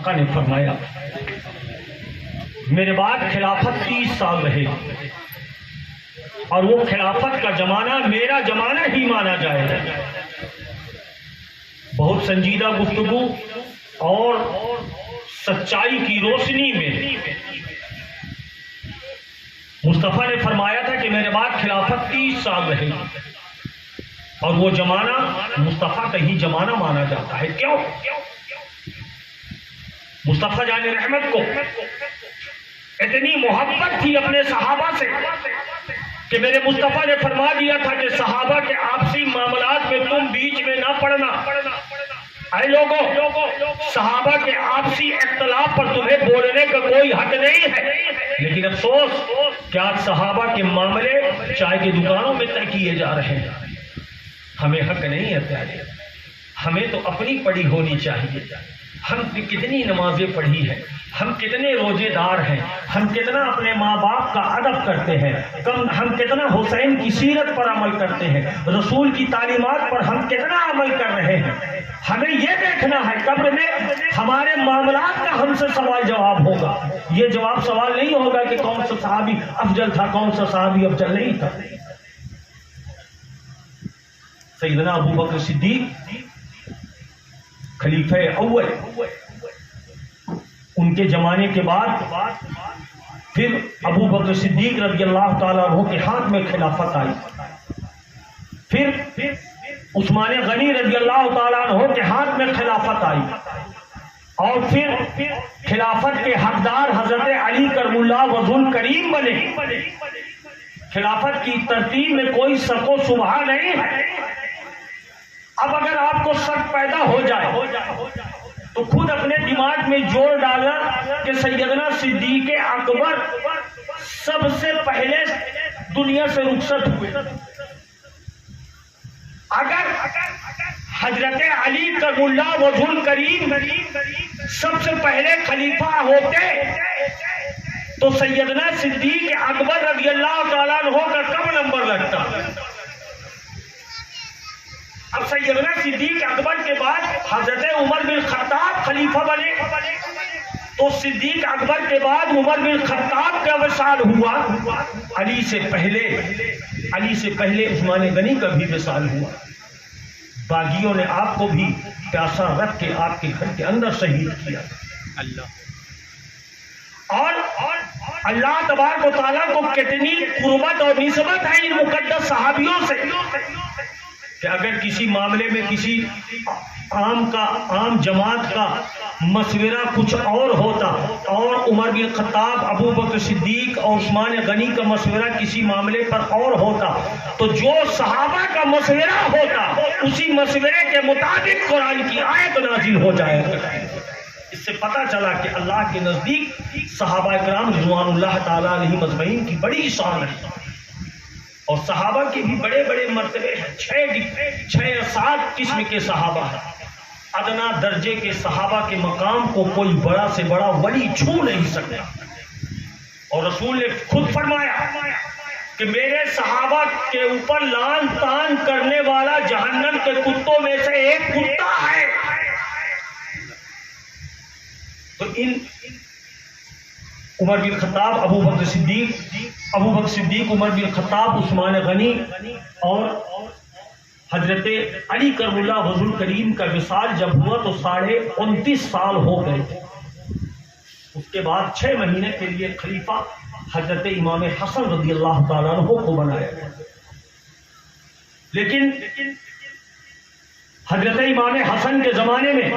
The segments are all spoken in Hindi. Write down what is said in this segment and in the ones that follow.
आका ने फरमाया मेरे बाद खिलाफत 30 साल रहे और वो खिलाफत का जमाना मेरा जमाना ही माना जाएगा। बहुत संजीदा गुफ्तगू और सच्चाई की रोशनी में मुस्तफ़ा ने फरमाया था कि मेरे बाद खिलाफत 30 साल रहेगी और वो जमाना मुस्तफ़ा का ही जमाना माना जाता है। क्यों? मुस्तफ़ा जाने रहमत को इतनी मोहब्बत थी अपने सहाबा से कि मेरे मुस्तफ़ा ने फरमा दिया था कि सहाबा के आपसी मामलात में तुम बीच में ना पड़ना। अरे लोगों, सहाबा के आपसी इख्तलाफ पर तुम्हें बोलने का कोई हक नहीं है, लेकिन अफसोस क्या आज सहाबा के मामले चाय की दुकानों में तय किए जा रहे हैं। हमें हक नहीं है प्यारे, हमें तो अपनी पढ़ी होनी चाहिए। हम कितनी नमाजें पढ़ी हैं, हम कितने रोजेदार हैं, हम कितना अपने माँ बाप का अदब करते हैं, हम कितना हुसैन की सीरत पर अमल करते हैं, रसूल की तालीमात पर हम कितना अमल कर रहे हैं। हमें यह देखना है कब्र में हमारे मामलात का हमसे सवाल जवाब होगा। ये जवाब सवाल नहीं होगा कि कौन सा सहाबी अफजल था, कौन सा सहाबी अफजल नहीं था। सैयदना अबू बकर सिद्दीक खलीफे अव्वल, उनके जमाने के बाद फिर अबू बकर सिद्दीक रज़ी अल्लाह ताला अन्हु के हाथ में खिलाफत आई। फिर उस्मान गनी रज़ी अल्लाह ताला अन्हु के हाथ में खिलाफत आई और फिर खिलाफत के हकदार हजरत अली करमुल्लाह वज़ुल करीम बने। खिलाफत की तरतीब में कोई शक व शुबहा नहीं है। अब अगर आपको शक पैदा हो जाए तो खुद अपने दिमाग में जोर डालना कि सैयदना सिद्दीक अकबर सबसे पहले दुनिया से रुखसत हुए। अगर हजरत अली करमुल्लाह वज़ुल करीम सबसे पहले खलीफा होते तो सैयदना सिद्दीक अकबर रज़ी अल्लाह ताला अन्हु का कब नंबर लगता? अब सैयदना सिद्दीक अकबर के बाद हजरत उमर बिन खत्ताब खलीफा बने तो सिद्दीक अकबर के बाद उमर बिन खत्ताब का विसाल हुआ। अली से पहले उस्मान गनी का भी विसाल हुआ। बागियों ने आपको भी प्यासा रख के आपके घर के अंदर शहीद किया। और अल्लाह तबारक व तआला को कितनी कुर्बत और निस्बत है इन मुकद्दस सहाबियों से कि अगर किसी मामले में किसी आम जमात का मशवरा कुछ और होता और उमर बिन खत्ताब, अबू बकर सिद्दीक और उस्मान गनी का मशवरा किसी मामले पर और होता तो जो सहाबा का मशवरा होता उसी मशवरे के मुताबिक कुरान की आयत नाजिल हो जाएगा। इससे पता चला कि अल्लाह के नजदीक सहाबा इकराम रिज़वानुल्लाह ताला अलैहिम अजमईन की बड़ी शान है और सहाबा के भी बड़े बड़े मर्तबे हैं। 6 या 7 किस्म के सहाबा हैं। अदना दर्जे के सहाबा के मकाम को कोई बड़ा से बड़ा वली छू नहीं सकता। और रसूल ने खुद फरमाया कि मेरे सहाबा के ऊपर लान तान करने वाला जहन्नम के कुत्तों में से एक कुत्ता है। तो इन उमर बिन खत्ताब, अबू बकर सिद्दीक, उमर बिन खत्ताब, उस्मान गनी और हजरत अली करमुल्लाह वज़ुल करीम का विसाल जब हुआ तो 29.5 साल हो गए। उसके बाद 6 महीने के लिए खलीफा हजरत इमाम हसन रज़ी अल्लाह ताला अन्हु को बनाया गया। लेकिन हजरत इमाम हसन के जमाने में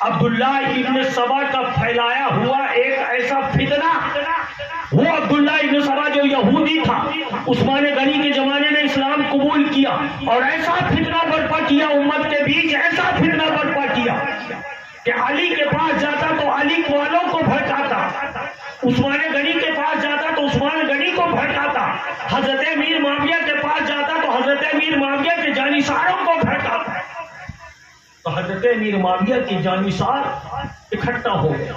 अब्दुल्ला इब्न सबा का फैलाया हुआ एक ऐसा फितना, वो अब्दुल्ला इब्न सबा जो यहूदी था उस्मान गनी के जमाने में इस्लाम कबूल किया और ऐसा फितना बर्पा किया उम्मत के बीच, ऐसा फितना बर्पा किया कि अली के पास जाता तो अली वालों को भड़काता, उस्मान गनी के पास जाता तो उस्मान गनी को भड़काता, हजरत मीर माविया के पास जाता तो हजरत मीर माविया के जानिसारों को भड़काता। तो हजरत मीर माविया के जानिसार इकट्ठा हो गए,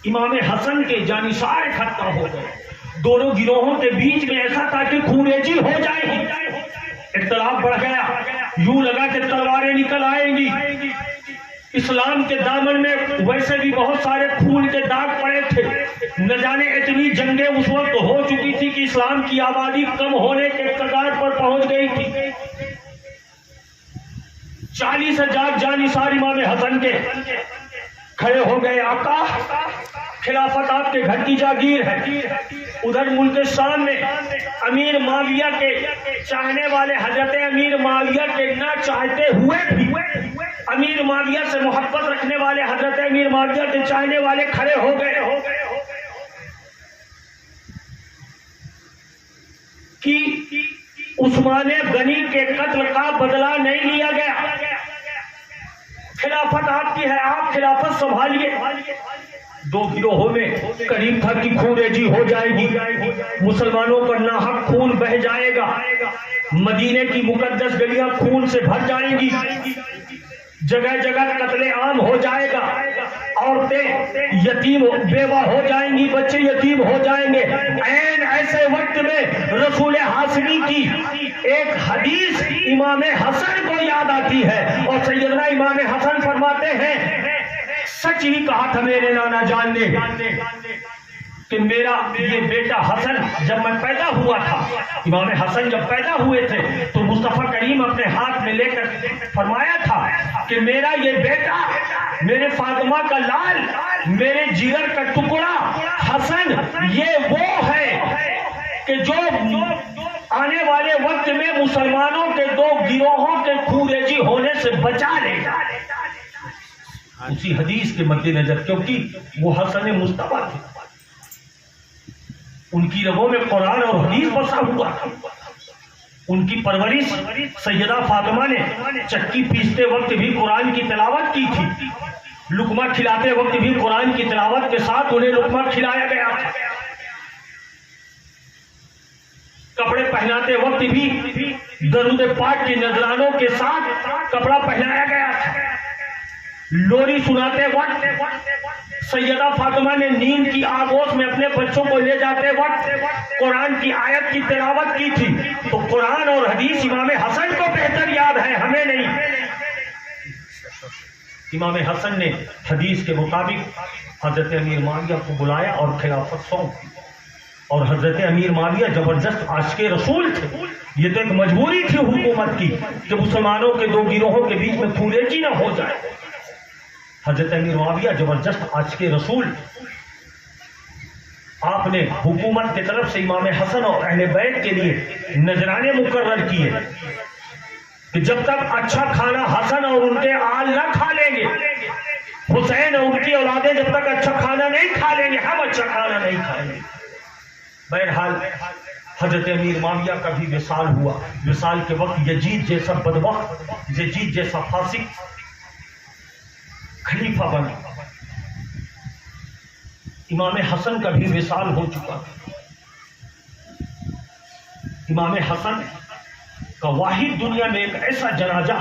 इमाम हसन के जानिसार इकट्ठा हो गए। दोनों गिरोहों के बीच में ऐसा था कि खूनेजी हो जाएगी। इख्तलाफ बढ़ गया, यूं लगा कि तलवारें निकल आएंगी। इस्लाम के दामन में वैसे भी बहुत सारे खून के दाग पड़े थे। न जाने इतनी जंगें उस वक्त हो चुकी थी कि इस्लाम की आबादी कम होने के कगार पर पहुंच गई थी। 40,000 जानिसार इमाम हसन के खड़े हो गए। आका, खिलाफत आपके घर की जागीर है। उधर मुल्क शाम में अमीर माविया के चाहने वाले, हजरत अमीर माविया के ना चाहते हुए भी अमीर माविया से मोहब्बत रखने वाले, हजरत अमीर माविया के चाहने वाले खड़े हो गए कि उस्मान गनी के कत्ल का बदला नहीं लिया गया। खिलाफत आपकी है, आप खिलाफत संभालिए। दो गिरोहों में करीब था कि खूनरेजी हो जाएगी, मुसलमानों पर नाहक खून बह जाएगा, मदीने की मुकद्दस गलियां खून से भर जाएंगी, जगह जगह कत्ले आम हो जाएगा, औरतें यतीम बेवा हो जाएंगी, बच्चे यतीम हो जाएंगे। ऐन ऐसे वक्त में रसूल हाशमी की एक हदीस इमाम हसन को याद आती है और सैयदना इमाम हसन फरमाते हैं, सच ही कहा था मेरे नाना जान ने कि मेरा ये बेटा हसन, जब मैं पैदा हुआ था, इमाम हसन जब पैदा हुए थे तो मुस्तफा करीम अपने हाथ में लेकर फरमाया था कि मेरा ये बेटा, मेरे फातिमा का लाल, मेरे जिगर का टुकड़ा हसन, ये वो है कि जो आने वाले वक्त में मुसलमानों के दो गिरोहों के खूनरेजी होने से बचा लेगा। उसी हदीस के मद्देनजर, क्योंकि वो हसन मुस्तफा थे, उनकी रगों में कुरान और हदीस बसा हुआ था। उनकी परवरिश सैयदा फातिमा ने चक्की पीसते वक्त भी कुरान की तिलावत की थी, लुकमा खिलाते वक्त भी कुरान की तिलावत के साथ उन्हें लुकमा खिलाया गया था, कपड़े पहनाते वक्त भी दरूद पाक की नजरानों के साथ कपड़ा पहनाया गया था। लोरी सुनाते वक्त सैयदा फातिमा ने नींद की आगोश में अपने बच्चों को ले जाते वक्त कुरान की आयत की तिलावत की थी। तो कुरान और हदीस इमाम हसन को बेहतर याद है, हमें नहीं। इमाम हसन ने हदीस के मुताबिक हजरत अमीर माविया को बुलाया और खिलाफत सौंप दी। और हजरत अमीर माविया जबरदस्त आशिक़े रसूल थे। ये तो एक मजबूरी थी हुकूमत की कि मुसलमानों के दो गिरोहों के बीच में खूनरेजी न हो जाए। हजरत अमीर माविया जबरदस्त आशिक़े रसूल, आपने हुकूमत की तरफ से इमाम हसन और अहले बैत के लिए नजराने मुकर्रर किए कि जब तक अच्छा खाना हसन और उनके आल न खा लेंगे, हुसैन और उनकी औलादें जब तक अच्छा खाना नहीं खा लेंगे, हम अच्छा खाना नहीं खाएंगे। बहरहाल हजरत अमीर माविया का भी विसाल हुआ। विसाल के वक्त यजीद जैसा बदबख्त, यजीद जैसा फासिक खलीफा बना। इमाम हसन का भी विसाल हो चुका था। इमाम हसन का वाहिद दुनिया में एक ऐसा जनाजा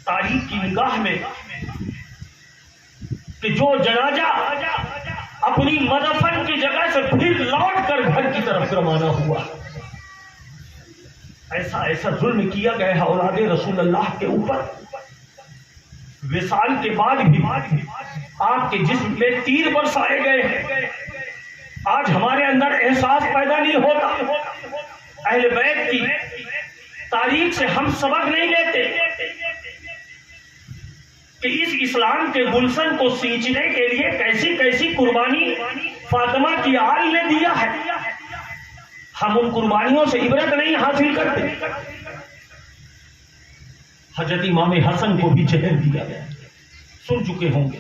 तारीख की निगाह में कि जो जनाजा अपनी मदफन की जगह से फिर लौट कर घर की तरफ रवाना हुआ। ऐसा ऐसा जुल्म किया गया है औलादे रसूलुल्लाह के ऊपर। विसाल के बाद भी आपके जिस्म में तीर बरसाए गए हैं। आज हमारे अंदर एहसास पैदा नहीं होता। अहले बैत की तारीख से हम सबक नहीं लेते कि इस इस्लाम के गुलशन को सींचने के लिए कैसी कैसी कुर्बानी फातिमा की आल ने दिया है। हम उन कुर्बानियों से इबरत नहीं हासिल करते। हजरत इमाम हसन को भी जहर दिया गया, सुन चुके होंगे,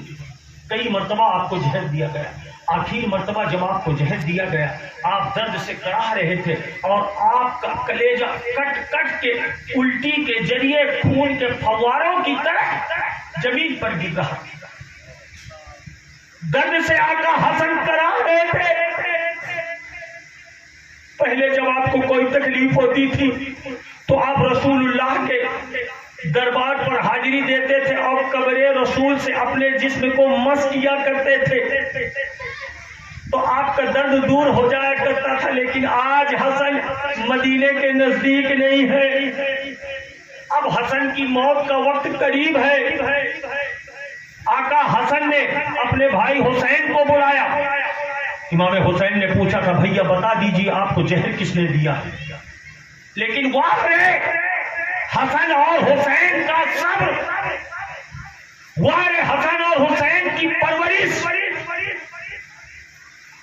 कई मर्तबा आपको जहर दिया गया। आखिरी मर्तबा जब आपको जहर दिया गया, आप दर्द से कराह रहे थे और आपका कलेजा कट कट के उल्टी के जरिए खून के फव्वारों की तरह जमीन पर गिर रहा। दर्द से आका हसन कराह रहे थे। पहले जब आपको कोई तकलीफ होती थी तो आप रसूलुल्लाह के दरबार पर हाजिरी देते थे और कब्रे रसूल से अपने जिस्म को मस किया करते थे तो आपका दर्द दूर हो जाया करता था। लेकिन आज हसन मदीने के नजदीक नहीं है। अब हसन की मौत का वक्त करीब है। आका हसन ने अपने भाई हुसैन को बुलाया। इमाम हुसैन ने पूछा था, भैया बता दीजिए आपको जहर किसने दिया? लेकिन वाह रे हसन और हुसैन का सब्र, वाह रे हसन और हुसैन की परवरिश,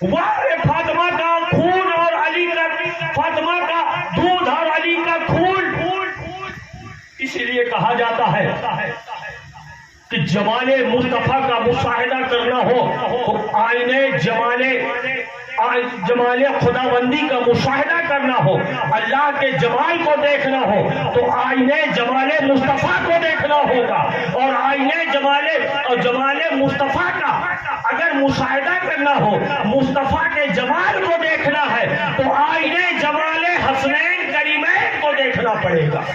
वाह रे फातिमा का खून और अली का, फातिमा का दूध और अली का खून। इसलिए कहा जाता है कि जमाने मुस्तफा का मुशाहिदा करना हो तो आईने जमाने खुदाबंदी का मुशाहिदा करना हो, अल्लाह के जमाल को देखना हो तो आईने जमाले मुस्तफा को देखना होगा। और आईने जमाले मुस्तफा का अगर मुशाहिदा करना हो, मुस्तफा के जमाल को देखना है तो आईने जमाले हसनैन करीमैन को देखना पड़ेगा।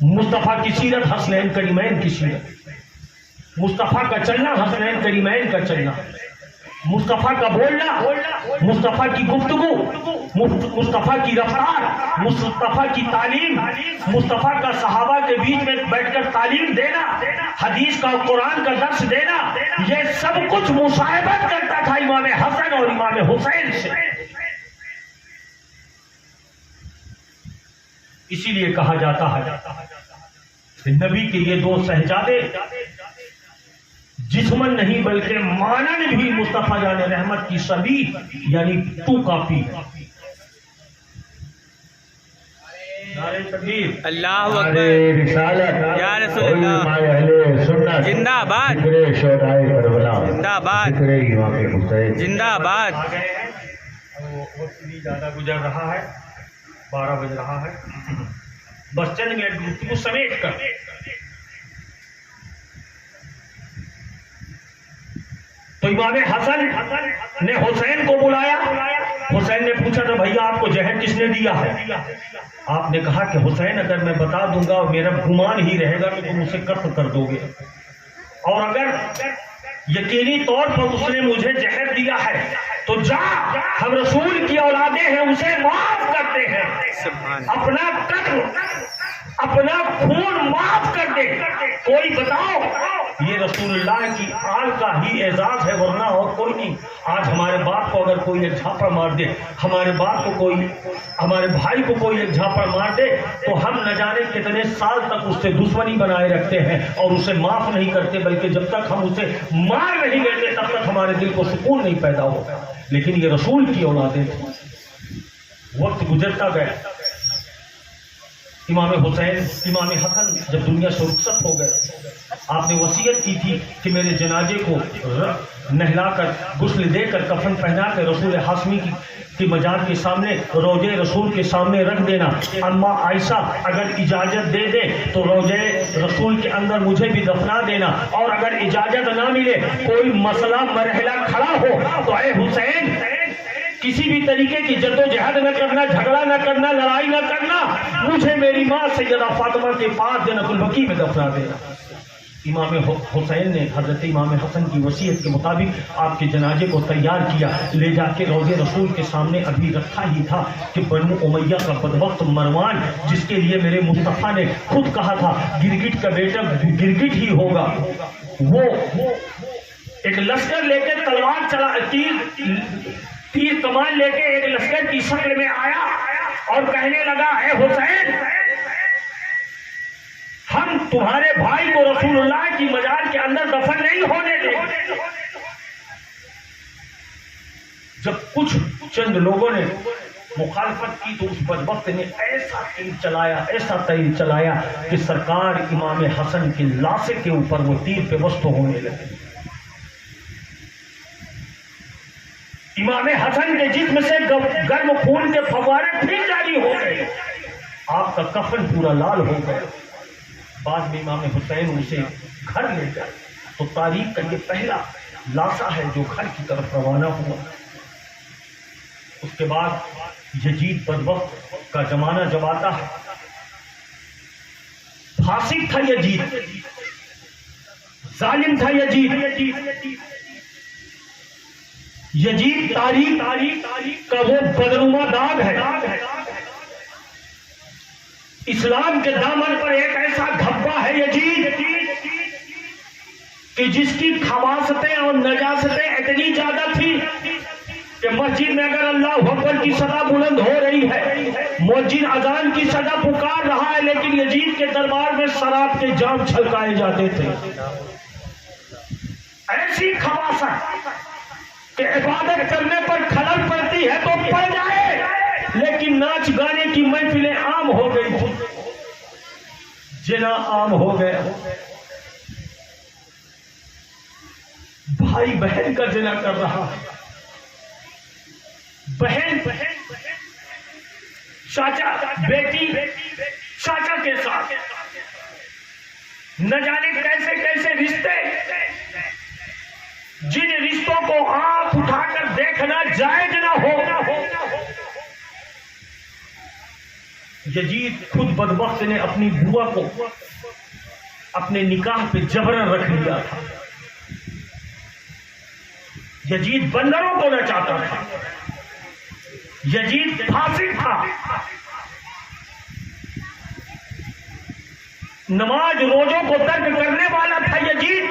मुस्तफा की सीरत, हसनैन करीमैन की सीरत, मुस्तफा का चलना, हसनैन करीमैन का चलना, मुस्तफा का बोलना, मुस्तफा की गुफ्तगू, मुस्तफा की रफ्तार, मुस्तफा की तालीम, मुस्तफा का सहाबा के बीच में बैठकर तालीम देना, हदीस का कुरान का दर्स देना, ये सब कुछ मुसाहिबत करता था इमाम हसन और इमाम हुसैन से। इसीलिए कहा जाता है नबी के ये दो शहजादे जिस्मन नहीं बल्कि मानन भी मुस्तफा जाने रहमत की सभी यानी टू कॉपी है। अल्लाहु अकबर, या रसूलल्लाह, जिंदाबाद जिंदाबाद जिंदाबाद। वक्त भी ज्यादा गुजर रहा है, 12 बज रहा है, बस चंद मिनट गुफ्तगू समेट कर तो इमाम हसन ने हुसैन को बुलाया। हुसैन ने पूछा था, भैया आपको जहर किसने दिया है? आपने कहा कि हुसैन अगर मैं बता दूंगा और मेरा गुमान ही रहेगा तो तुम उसे कत्ल कर दोगे, और अगर यकीनी तौर पर उसने मुझे जहर दिया है तो जा, हम रसूल की औलादे हैं, उसे माफ करते हैं, अपना कत्ल, अपना खून माफ कर दे। कोई बताओ, ये रसूलुल्लाह की आल का ही एजाज है, वरना और कोई नहीं। आज हमारे बाप को अगर कोई एक झापड़ मार दे, हमारे बाप को कोई, हमारे भाई को कोई एक झापड़ मार दे तो हम न जाने कितने साल तक उससे दुश्मनी बनाए रखते हैं और उसे माफ नहीं करते, बल्कि जब तक हम उसे मार नहीं देते तब तक हमारे दिल को सुकून नहीं पैदा होगा। लेकिन ये रसूल की औलादे, वक्त गुजरता गया, इमाम हुसैन, इमाम हसन जब दुनिया से रुखसत हो गए, आपने वसीयत की थी कि मेरे जनाजे को नहलाकर, गुस्ल देकर, कफन पहनाकर रसूल हाशमी की मजार के सामने, रोजे रसूल के सामने रख देना। अम्मा आयशा अगर इजाजत दे दे तो रोजे रसूल के अंदर मुझे भी दफना देना, और अगर इजाजत ना मिले, कोई मसला मरहला खड़ा हो तो ऐ हुसैन किसी भी तरीके की जद्दोजहद न करना, झगड़ा न करना, लड़ाई न करना, मुझे मेरी माँ सैयदा फातिमा के पास जन्नतुल बकी में दफना देना। इमाम हुसैन ने हजरत इमाम हसन की वसीयत के मुताबिक आपके जनाजे को तैयार किया, ले जाके रोज़े रसूल के सामने अभी रखा ही था कि बनु उमैया का बदबख्त मरवान, जिसके लिए मेरे मुस्तफ़ा ने खुद कहा था गिरगिट का बेटा गिरगिट ही होगा, वो एक लश्कर लेके तलवार चला, तीर कमान लेके एक लश्कर की शक्ल में आया और कहने लगा, है हुसैन, हम तुम्हारे भाई को रसूलुल्लाह की मजार के अंदर दफन नहीं होने देंगे। जब कुछ चंद लोगों ने मुखालफत की तो उस बदबख्त ने ऐसा तीर चलाया कि सरकार इमाम हसन की लाशे के ऊपर वो तीर पेवस्त होने लगे। इमाम हसन के जिस्म से गर्म खून के फव्वारे फिर जारी हो गए, आपका कफन पूरा लाल हो गया। बाद में इमाम हुसैन उसे घर ले गए तो तारीख का ये पहला लाशा है जो घर की तरफ रवाना हुआ। उसके बाद यजीद बदबख्त का जमाना जब आता है, फासिक था यजीद, जालिम था यजीद। यजीद तारीख का वो बदनुमा दाग है। इस्लाम के दामन पर एक ऐसा धब्बा है है यजीद कि जिसकी खवासतें और नजासतें इतनी ज्यादा थी कि मस्जिद में अगर अल्लाह अकबर की सदा बुलंद हो रही है, मुअज्जिन अजान की सदा पुकार रहा है, लेकिन यजीद के दरबार में शराब के जाम छलकाए जाते थे। ऐसी खवासत कि इबादत करने पर खलल पड़ती है तो पड़ जाए, लेकिन नाच गाने की महफिलें आम हो गई थी, जिना आम हो गया। भाई बहन का जिना कर रहा है, बहन चाचा बेटी चाचा के साथ, न जाने कैसे कैसे रिश्ते, जिन रिश्तों को आंख उठाकर देखना जायज ना हो। यजीद खुद बदबख्त ने अपनी बुआ को अपने निकाह पे जबरन रख लिया था। यजीद बंदरों को नचाता था, यजीद फासिक था, नमाज रोजों को तर्क करने वाला था यजीद,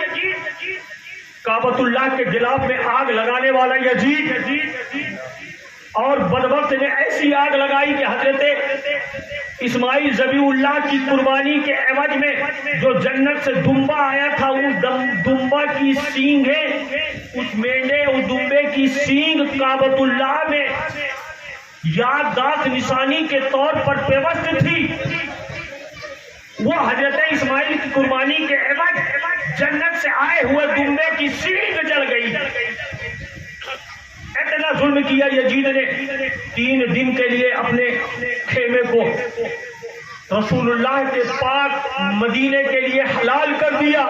काबतुल्लाह के गिलाफ में आग लगाने वाला यजीद, और बदबख्त ने ऐसी आग लगाई कि हजरत इस्माइल ज़बीउल्लाह की कुर्बानी के एवज में जो जन्नत से दुम्बा आया था, उस दुम्बा की सींगें, उस मेंढे उस दुम्बे की सींग काबतुल्लाह में याददाश्त निशानी के तौर पर पेवस्त थी। वो हजरत इस्माइल की कुर्बानी के एवज जन्नत से आए हुए दुम्बे की सींग जल गई। इतना जुल्म किया यजीद ने, 3 दिन के लिए अपने खेमे को रसूलुल्लाह के पाक मदीने के लिए हलाल कर दिया।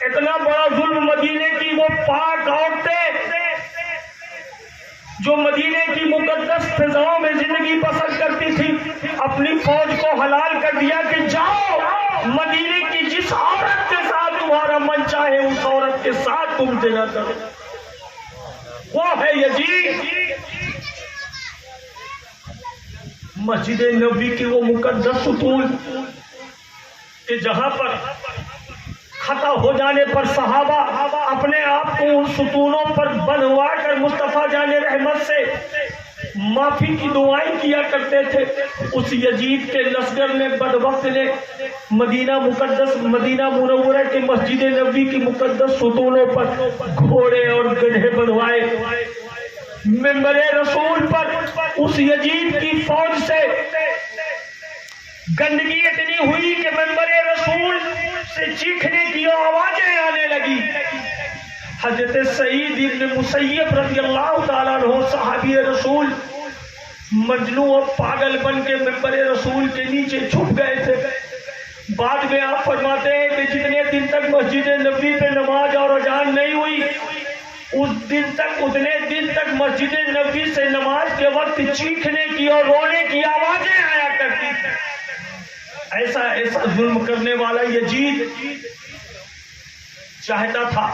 इतना बड़ा जुल्म मदीने की वो पाक औरतें जो मदीने की मुकद्दस फिजाओं में जिंदगी बसर करती थी, अपनी फौज को हलाल कर दिया कि जाओ मदीने की जिस औरत के साथ तुम्हारा मन चाहे उस औरत के साथ तुम जिना करो। वो है यजीद। मस्जिद नबी की वो मुकद्दस सुतून कि जहां पर खता हो जाने पर सहाबा अपने आप को उन सुतूनों पर बनवा कर मुस्तफा जाने रहमत से माफी की दुआएं किया करते थे। उस यजीद के लश्कर ने बदबख्त ने मदीना मुकद्दस मदीना मुनव्वरा के मस्जिद नबी की मुकद्दस सुतूनों पर घोड़े और गधे बनवाए। मिंबरे रसूल पर उस यजीद की फौज से गंदगी इतनी हुई कि मिंबरे रसूल से चीखने की आवाजें आने लगी। हजरत सईद इब्न मुसय्यब रज़ियल्लाहु ताला अन्हु सहाबी रसूल मजनू और पागल बन के मिंबरे रसूल के नीचे छुप गए थे। बाद में आप फरमाते हैं कि जितने दिन तक मस्जिद नबी पे नमाज और अजान नहीं हुई, उतने दिन तक मस्जिद नबी से नमाज के वक्त चीखने की और रोने की आवाजें आया करती थी। ऐसा जुल्म करने वाला यजीद चाहता था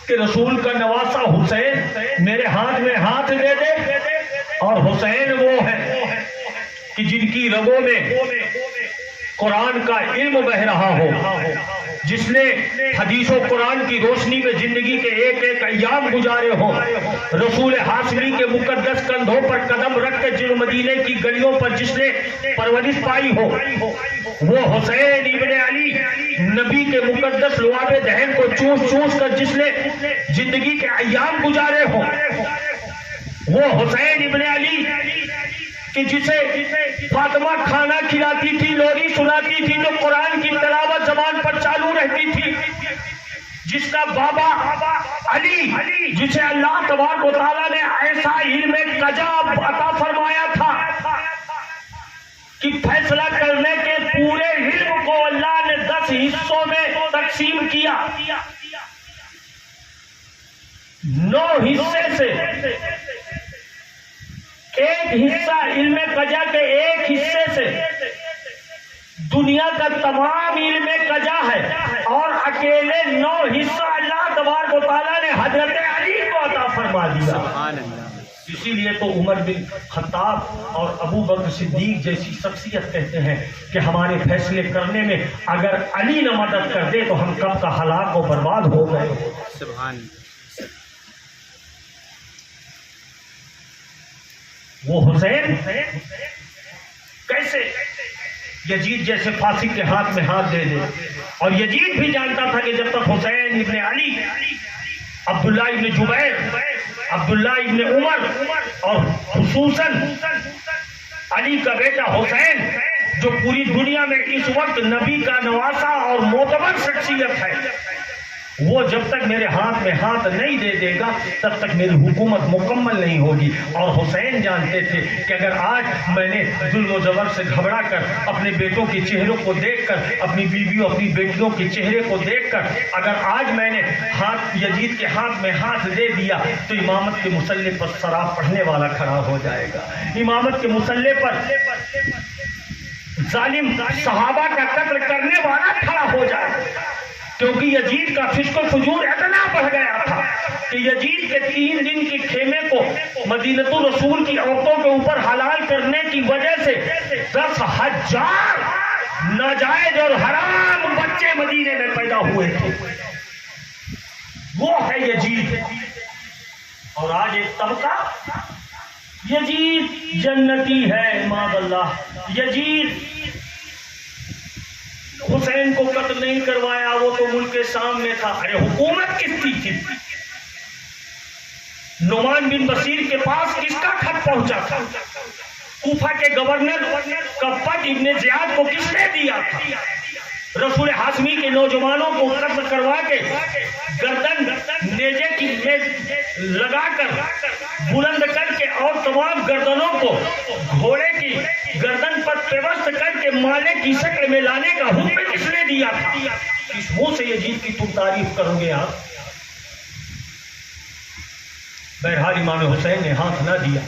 कि रसूल का नवासा हुसैन मेरे हाथ में हाथ दे दे, और हुसैन वो है कि जिनकी रगों में कुरान का इल्म बह रहा हो, जिसने हदीसों कुरान की रोशनी में जिंदगी के एक एक अय्याम गुजारे हो। रसूल हाशमी के मुकद्दस कंधों पर कदम रख के जिन मदीने की गलियों पर जिसने परवरिश पाई हो, वो हुसैन इब्ने अली नबी के मुकद्दस लुआबे दहन को चूस चूस कर जिसने जिंदगी के अय्याम गुजारे हो, वो हुसैन इब्ने अली कि जिसे फातिमा खाना खिलाती थी, लोरी सुनाती थी, जो कुरान की तिलावत जबान पर चालू रहती थी, जिसका बाबा अली जिसे अल्लाह तबारक व तआला ने ऐसा इल्म कजा अता फरमाया था कि फैसला करने के पूरे इल्म को अल्लाह ने 10 हिस्सों में तकसीम किया। 9 हिस्से से एक हिस्सा इल्म कजा के एक हिस्से से दुनिया का तमाम इल्म कजा है, और अकेले 9 हिस्सा अल्लाह तबारक व तआला ने हजरत अली को अता फरमा दिया। इसीलिए तो उमर बिन खत्ताब और अबू बकर सिद्दीक जैसी शख्सियत कहते हैं कि हमारे फैसले करने में अगर अली न मदद कर दे तो हम कब का हलाक और बर्बाद हो गए। सुभान। वो हुसैन कैसे यजीद जैसे फांसी के हाथ में हाथ दे दे, और यजीद भी जानता था कि जब तक हुसैन इब्ने अली, अब्दुल्ला इब्ने जुबैर, अब्दुल्ला इब्ने उमर और खुसूसन अली का बेटा हुसैन जो पूरी दुनिया में इस वक्त नबी का नवासा और मोतबर शख्सियत है, वो जब तक मेरे हाथ में हाथ नहीं दे देगा तब तक मेरी हुकूमत मुकम्मल नहीं होगी। और हुसैन जानते थे कि अगर आज मैंने जुल्म ज़बर से घबरा कर अपने बेटों के चेहरों को देखकर, अपनी बीवियों अपनी बेटियों के चेहरे को देखकर अगर आज मैंने हाथ यजीद के हाथ में हाथ दे दिया तो इमामत के मुसल्ले पर शराब पढ़ने वाला खड़ा हो जाएगा, इमामत के मुसल्ले पर जालिम सहाबा का कत्ल करने वाला खड़ा हो जाएगा। क्योंकि यजीद का फिस्को फुजूर इतना बढ़ गया था कि यजीद के 3 दिन के खेमे को मदीनतुर रसूल की औरतों के ऊपर हलाल करने की वजह से 10,000 नाजायज और हराम बच्चे मदीने में पैदा हुए थे। वो है यजीद। और आज एक तबका यजीद जन्नती है, मादल्लाह, यजीद हुसैन को कत्ल नहीं करवाया, वो तो मुल्क के सामने था। अरे हुकूमत किसकी थी? नुमान बिन बशीर के पास किसका खत पहुंचा था? कूफा के गवर्नर कब्बत इब्ने ज़ियाद को किसने दिया था? रसूल हाशमी के नौजवानों को कत्ल करवा के गर्दन नेजे की में लगाकर बुलंद करके और तमाम गर्दनों को घोड़े की गर्दन पर पेवस्त करके माले की शक्ल में लाने का हुक्म किसने दिया था? इस मुंह से यजीद की तुम तारीफ करोगे आप? बहरहाल इमाम हुसैन ने हाथ ना दिया।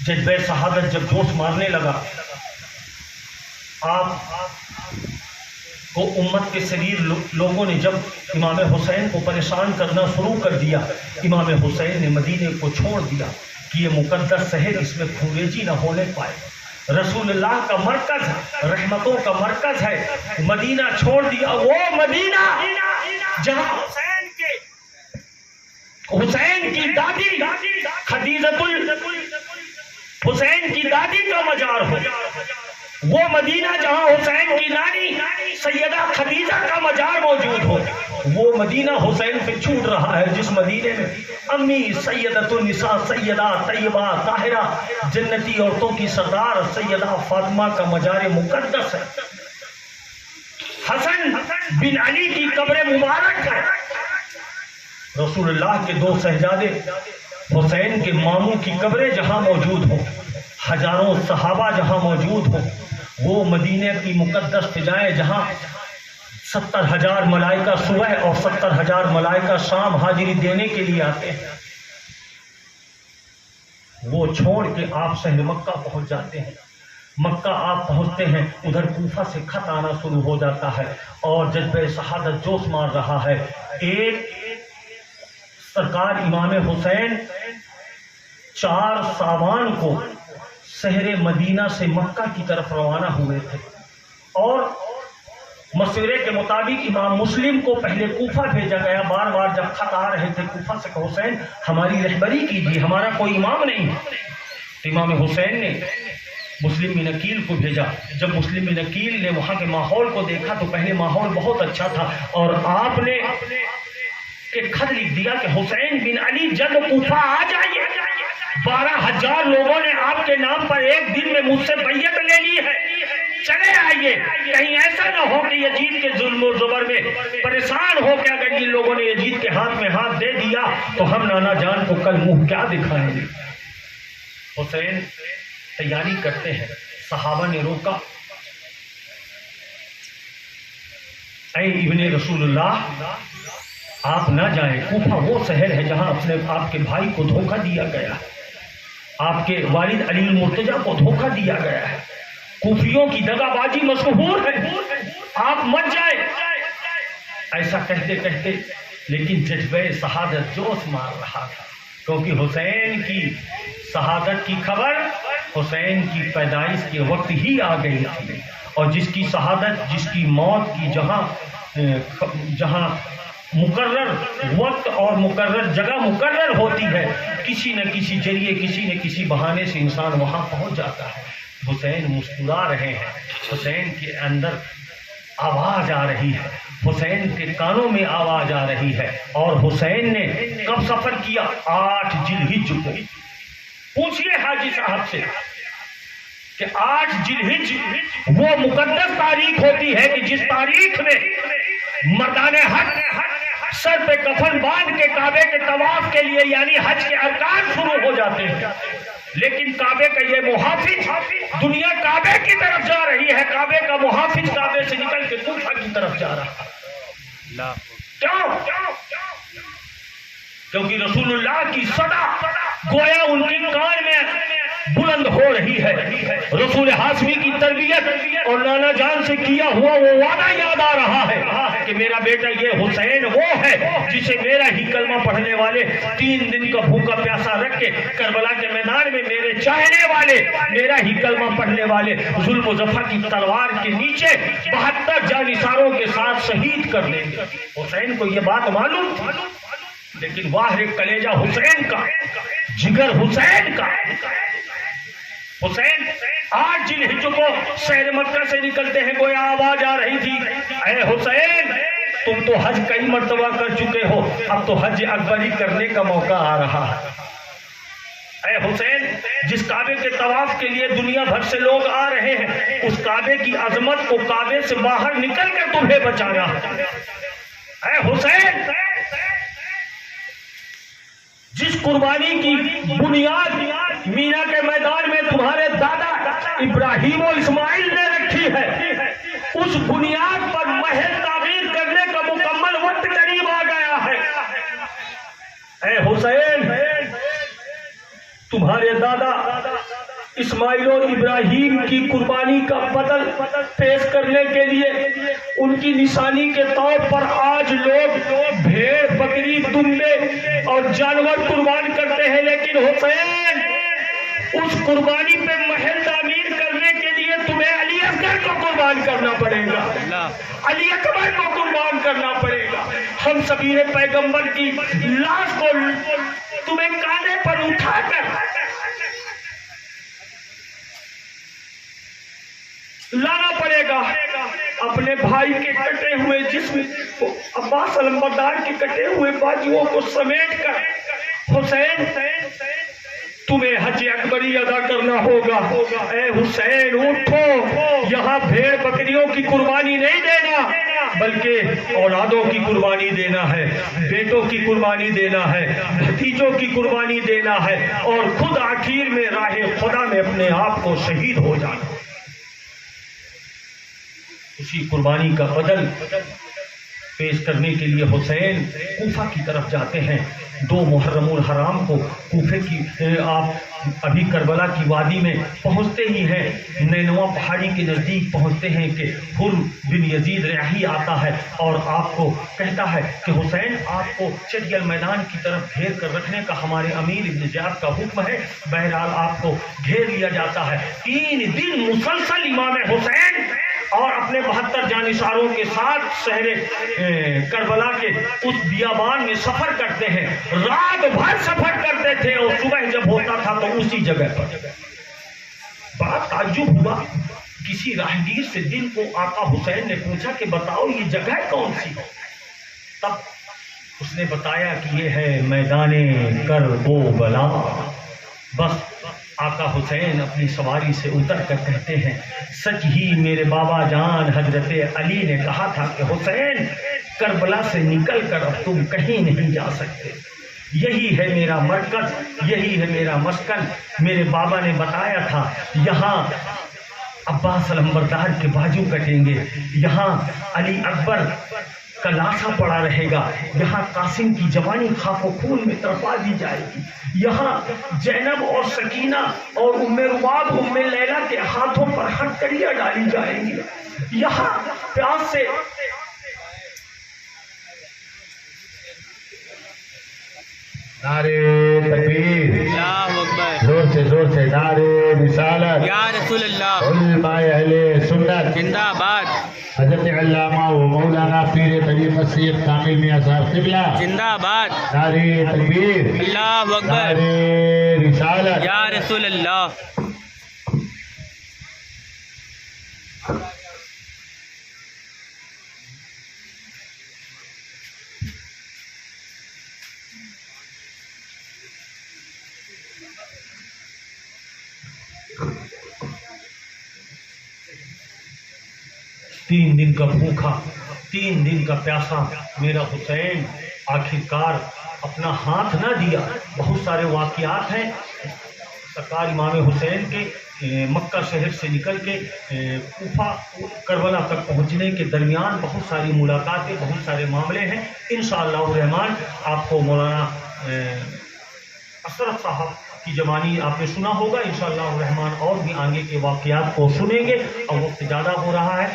जज्बे शहादत जब जोश मारने लगा, आप को उम्मत के शरीर लोगों ने जब इमाम हुसैन को परेशान करना शुरू कर दिया, इमाम हुसैन ने मदीने को छोड़ दिया कि ये मुकद्दस शहर, इसमें खूरेजी न होने पाए। रसूलुल्लाह का मरकज है, रहमतों का मरकज है, मदीना छोड़ दिया। वो मदीना जहां हुसैन की दादी खदीजतुल हुसैन की दादी का मजार हो, वो मदीना जहां हुसैन की नानी सैयदा खदीजा का मजार मौजूद हो, वो मदीना हुसैन पे छूट रहा है जिस मदीने में अम्मी सैयदतुन निसा सैयदा तैयबा ताहिरा जन्नती औरतों की सरदार सैयदा फातिमा का मजार मुकद्दस है। हसन बिन अली की कब्र मुबारक है। रसूलुल्लाह के 2 शहजादे हुसैन के मामू की कब्रें जहां मौजूद हो, हजारों सहाबा जहां मौजूद हो, वो मदीने की मुकद्दस फिजाएं जहां 70,000 मलाइका सुबह और 70,000 मलाइका शाम हाजिरी देने के लिए आते हैं, वो छोड़ के आप शहर मक्का पहुंच जाते हैं। मक्का आप पहुंचते हैं, उधर कूफा से खत आना शुरू हो जाता है और जज्बे शहादत जोश मार रहा है। एक सरकार इमाम हुसैन 4 सावन को शहर मदीना से मक्का की तरफ रवाना हुए थे और मशवरे के मुताबिक इमाम मुस्लिम को पहले कूफा भेजा गया। बार बार जब खत आ रहे थे कूफा से, हुसैन हमारी रहबरी कीजिए, हमारा कोई इमाम नहीं। तो इमाम हुसैन ने मुस्लिम बिन अकील को भेजा। जब मुस्लिम बिन अकील ने वहाँ के माहौल को देखा तो पहले माहौल बहुत अच्छा था और आपने एक खत लिख दिया कि हुसैन बिन अली जल्द कूफा आ जाइए। 12,000 लोगों ने आपके नाम पर एक दिन में मुझसे बैयत ले ली है, चले आइए। कहीं ऐसा ना हो कि यजीद के जुल्म ज़बर में परेशान हो के अगर ये लोगों ने यजीद के हाथ में हाथ दे दिया तो हम नाना जान को कल मुंह क्या दिखाएंगे। हुसैन तैयारी करते हैं, सहाबा ने रोका, ऐ इब्ने रसूलुल्लाह आप ना जाएं, कूफा वो शहर है जहां अपने आपके भाई को धोखा दिया गया है, आपके वालिद अली मुर्तजा को धोखा दिया गया है, कूफियों की दगाबाजी मशहूर है, आप मत जाए। ऐसा कहते कहते लेकिन जज्बे शहादत जोश मार रहा था। क्योंकि हुसैन की शहादत की खबर हुसैन की पैदाइश के वक्त ही आ गई थी। और जिसकी शहादत, जिसकी मौत की जहाँ मुकर्रर वक्त और मुकर्रर जगह मुकर्रर होती है, किसी न किसी जरिए, किसी न किसी बहाने से इंसान वहाँ पहुँच जाता है। हुसैन मुस्कुरा रहे हैं, हुसैन के अंदर आवाज आ रही है, हुसैन के कानों में आवाज आ रही है। और हुसैन ने कब सफर किया? 8 जिलहिज को। पूछिए हाजी साहब से कि 8 जिलहिज वो मुकद्दस तारीख होती है कि जिस तारीख में मर्दाने हज सर पे कफन बांध के काबे के तवाफ के लिए यानी हज के अरकान शुरू हो जाते हैं। लेकिन काबे का ये मुहाफिज, दुनिया काबे की तरफ जा रही है, काबे का मुहाफिज काबे से निकल के कूफा की तरफ जा रहा है। क्यों? क्योंकि रसूलुल्लाह की सदा गोया उनकी कान में बुलंद हो रही है। रसूल हाशमी की तरबियत और नाना जान से किया हुआ वो वादा याद आ रहा है कि मेरा बेटा ये हुसैन वो है जिसे मेरा ही कलमा पढ़ने वाले 3 दिन का भूखा प्यासा रख के करबला के मैदान में मेरे चाहने वाले, मेरा ही कलमा पढ़ने वाले जुल्म जफर की तलवार के नीचे 72 जानिसारों के साथ शहीद कर देंगे। हुसैन को ये बात मालूम थी, लेकिन वाह रे कलेजा हुसैन का, जिगर हुसैन का। हुसैन 8 जिलहिज को शहर मक्का से निकलते हैं, गोया आवाज आ रही थी, ऐ हुसैन तुम तो हज कई मर्तबा कर चुके हो, अब तो हज अकबरी करने का मौका आ रहा है। ऐ हुसैन, जिस काबे के तवाफ के लिए दुनिया भर से लोग आ रहे हैं, उस काबे की अजमत को काबे से बाहर निकल कर तुम्हें बचाना है। ऐ हुसैन, जिस कुर्बानी की बुनियाद मीना के मैदान में तुम्हारे दादा इब्राहिम और इस्माइल ने रखी है, उस बुनियाद पर महल तामीर करने का मुकम्मल वक्त करीब आ गया है। ऐ हुसैन, तुम्हारे दादा इस्माइल और इब्राहिम की कुर्बानी का बदल पेश करने के लिए उनकी निशानी के तौर पर आज लोग भेड़, बकरी, दुम्बे और जानवर कुर्बान करते हैं। लेकिन हुसैन, उस कुर्बानी पे महल तामीर करने के लिए तुम्हें अली असगर को कुर्बान करना पड़ेगा, अली अकबर को कुर्बान करना पड़ेगा। हम सबीरे पैगंबर की लाश को तुम्हें कांधे पर उठाकर लाना पड़ेगा। अपने भाई के कटे हुए जिस्म को, अब्बास अलंबरदार के कटे हुए बाजुओं को समेट कर हुसैन तुम्हें हज अकबरी अदा करना होगा। ऐ हुसैन उठो, यहाँ भेड़ बकरियों की कुर्बानी नहीं देना, बल्कि औलादों की कुर्बानी देना है, बेटों की कुर्बानी देना है, भतीजों की कुर्बानी देना है, और खुद आखिर में राहे खुदा में अपने आप को शहीद हो जाना। उसी कुर्बानी का बदल पेश करने के लिए हुसैन कूफा की तरफ जाते हैं। 2 मुहर्रमुल हराम को कूफे की आप अभी करबला की वादी में पहुंचते ही हैं, नैनवा पहाड़ी के नज़दीक पहुंचते हैं कि हुर बिन यजीद रियाही आता है और आपको कहता है कि हुसैन, आपको चटियल मैदान की तरफ घेर कर रखने का हमारे अमीर इब्न ज़ियाद का हुक्म है। बहरहाल आपको घेर लिया जाता है। 3 दिन मुसलसल इमाम हुसैन और अपने 72 जानिसारों के साथ शहर करबला के उस बियाबान में सफर करते हैं। रात भर सफर करते थे और सुबह जब होता था तो उसी जगह पर। बड़ा ताज्जुब हुआ, किसी राहगीर से दिन को आका हुसैन ने पूछा कि बताओ ये जगह कौन सी है। तब उसने बताया कि ये है मैदाने करबला। बस आका हुसैन अपनी सवारी से उतर कर कहते हैं, सच ही मेरे बाबा जान हजरत अली ने कहा था कि हुसैन, करबला से निकल कर अब तुम कहीं नहीं जा सकते। यही है मेरा मरकज, यही है मेरा मस्कन। मेरे बाबा ने बताया था यहाँ अब्बास अलंबरदार के बाजू कटेंगे, यहाँ अली अकबर का लाशा पड़ा रहेगा, यहाँ कासिम की जवानी खाको खून में तड़पा दी जाएगी, यहाँ जैनब और सकीना और उम्मे रुबाब, उम्मे लैला के हाथों पर हथकड़ियां डाली जाएंगी, यहाँ प्यास से नारे जोर से नारे रिसालत या रसूल अल्लाह, उलमाए अहले सुन्नत जिंदाबाद हजरत अल्लामा व मौलाना पीर तरीक़त सैयद कामिल मियां साहब क़िबला जिंदाबाद, नारे तकबीर अल्लाहु अकबर, नारे रिसालत या रसूल अल्लाह। तीन दिन का भूखा, 3 दिन का प्यासा मेरा हुसैन आखिरकार अपना हाथ ना दिया। बहुत सारे वाक़यात हैं सरकार इमाम हुसैन के मक्का शहर से निकल के कूफा करबला तक पहुंचने के दरमियान बहुत सारी मुलाकातें, बहुत सारे मामले हैं। इंशाअल्लाह रहमान आपको मौलाना अशरफ साहब की जबानी आपने सुना होगा। इंशाअल्लाह रहमान और भी आगे के वाक़यात को सुनेंगे। और वक्त ज़्यादा हो रहा है,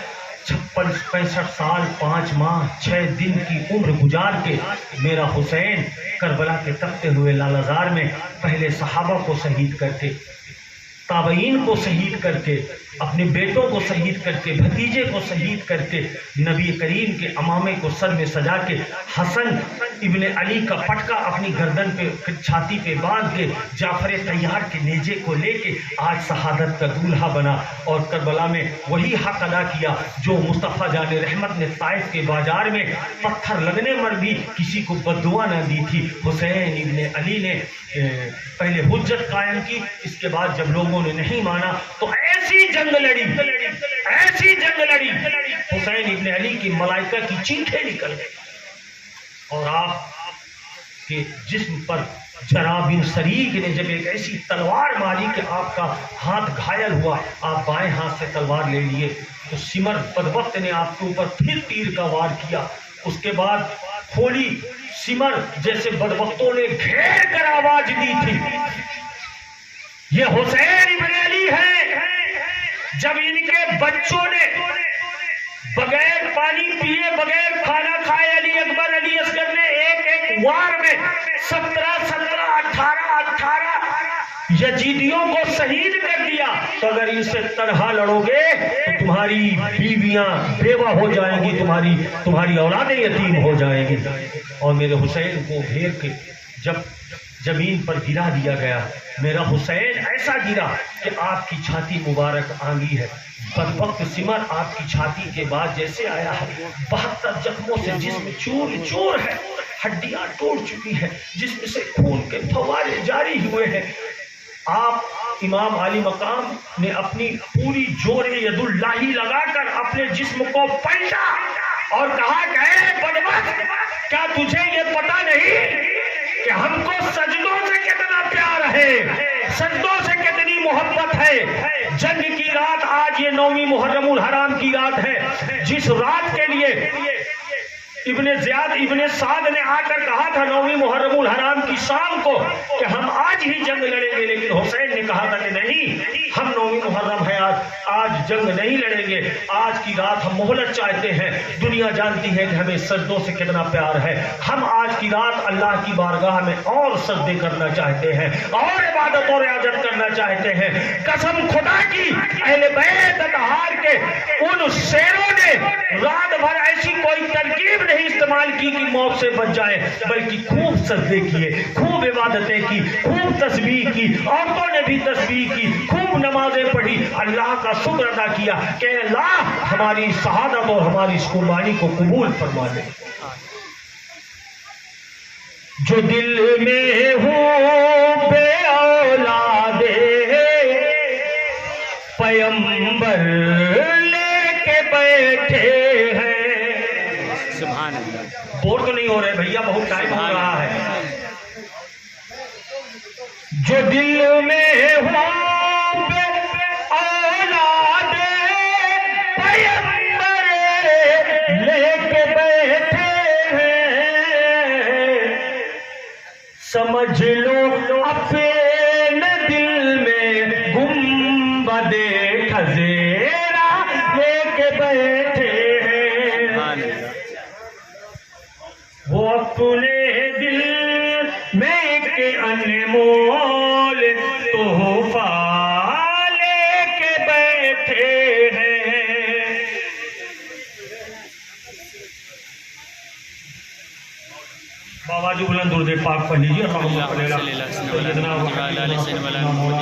65 साल 5 माह 6 दिन की उम्र गुजार के मेरा हुसैन करबला के तपते हुए लालाजार में पहले सहाबा को शहीद करके, ताबईन को शहीद करके, अपने बेटों को शहीद करके, भतीजे को शहीद करके, नबी करीम के अमामे को सर में सजा के, हसन इब्ने अली का पटका अपनी गर्दन पे छाती पे बांध के, जाफर तैयार के नेजे को लेके आज शहादत का दूल्हा बना और करबला में वही हक अदा किया जो मुस्तफ़ा जाने रहमत ने ताइफ के बाजार में पत्थर लगने पर भी किसी को बद्दुआ न दी थी। हुसैन इब्ने अली ने पहले हुज्जत कायम की, इसके बाद जब लोगों ने नहीं माना तो ऐसी जंग लड़ी, ऐसी जंग लड़ी, हुसैन इब्ने अली की मलाइका की चीखें निकल गई और आपके जिस्म पर जरा बिन शरीक ने जब एक ऐसी तलवार मारी कि आपका हाथ घायल हुआ, आप बाएं हाथ से तलवार ले लिए तो सिमर बदबख्त ने आपके ऊपर फिर तीर का वार किया। उसके बाद खोली सिमर जैसे बदबख्तों ने घेर कर आवाज दी थी, ये हुसैन इब्ने अली है। जब इनके बच्चों ने बगैर पानी पिए, बगैर खाना खाए अली अकबर अली असगर ने एक वार में 18 यजीदियों को शहीद कर दिया। तो अगर इनसे तनहा लड़ोगे तो तुम्हारी बीवियां बेवा हो जाएंगी, तुम्हारी औलादें यतीम हो जाएंगी। और मेरे हुसैन को घेर के जब जमीन पर गिरा दिया गया, मेरा हुसैन ऐसा गिरा कि आपकी छाती मुबारक आंगी है। बदबख्त सिमर आपकी छाती के बाद जैसे आया है, 72 जख्मों से जिसमें चूर चूर है, हड्डियां टूट चुकी है, जिसमें से खून के फव्वारे जारी हुए हैं। आप इमाम आली मकाम ने अपनी पूरी जोरे यदुल्लाही लगाकर अपने जिस्म को पलटा और कहा कि बदबख्त, क्या तुझे ये पता नहीं कि हमको सजदों से कितना प्यार है, सजदों से कितनी मोहब्बत है। जंग की रात आज ये 9वीं मुहर्रमुल हराम की रात है, जिस रात के लिए इब्ने ज़ियाद इब्ने साद ने आकर कहा था 9वीं मुहर्रमुल हराम की शाम को कि हम आज ही जंग लड़ेंगे, लेकिन हुसैन ने कहा था कि नहीं, हम 9वीं मुहर्रम है आज जंग नहीं लड़ेंगे, आज की रात हम मोहलत चाहते हैं। दुनिया जानती है कि हमें सजदों से कितना प्यार है, हम आज की रात अल्लाह की बारगाह में और सजदे करना चाहते हैं और इबादत और इबादत करना चाहते हैं। कसम खुदा की, अहले बैत अतहार के उन शेरों ने रात भर ऐसी कोई तरकीब नहीं इस्तेमाल की कि मौत से बच जाए, बल्कि खूब सजदे किए, खूब इबादतें की, खूब तस्बीह की, औरतों ने भी तस्बीह की, खूब नमाजें पढ़ी, अल्लाह का शुक्र अदा किया कि अल्लाह हमारी शहादत और हमारी इस कुर्बानी को कबूल फरमा ले। जो दिल में हो बे औलादे पैगंबर लेके बैठे हैं। सुभान अल्लाह। बोर तो नहीं हो रहे भैया, बहुत टाइम हो रहा है। जो दिल में हो औलादे पैगंबर लेके बैठे हैं, समझ लो अपने दिल में गुंबदे खज़ेरा लेके बैठे हैं। वो अपने दिल में एक अनमोल तोहफा बाबा जी बुलंद दुरूद पाक पढ़ लीजिए। अल्लाहुम्मा सल्ली अला सय्यिदना मुहम्मद व अला आलि सय्यिदना मुहम्मद।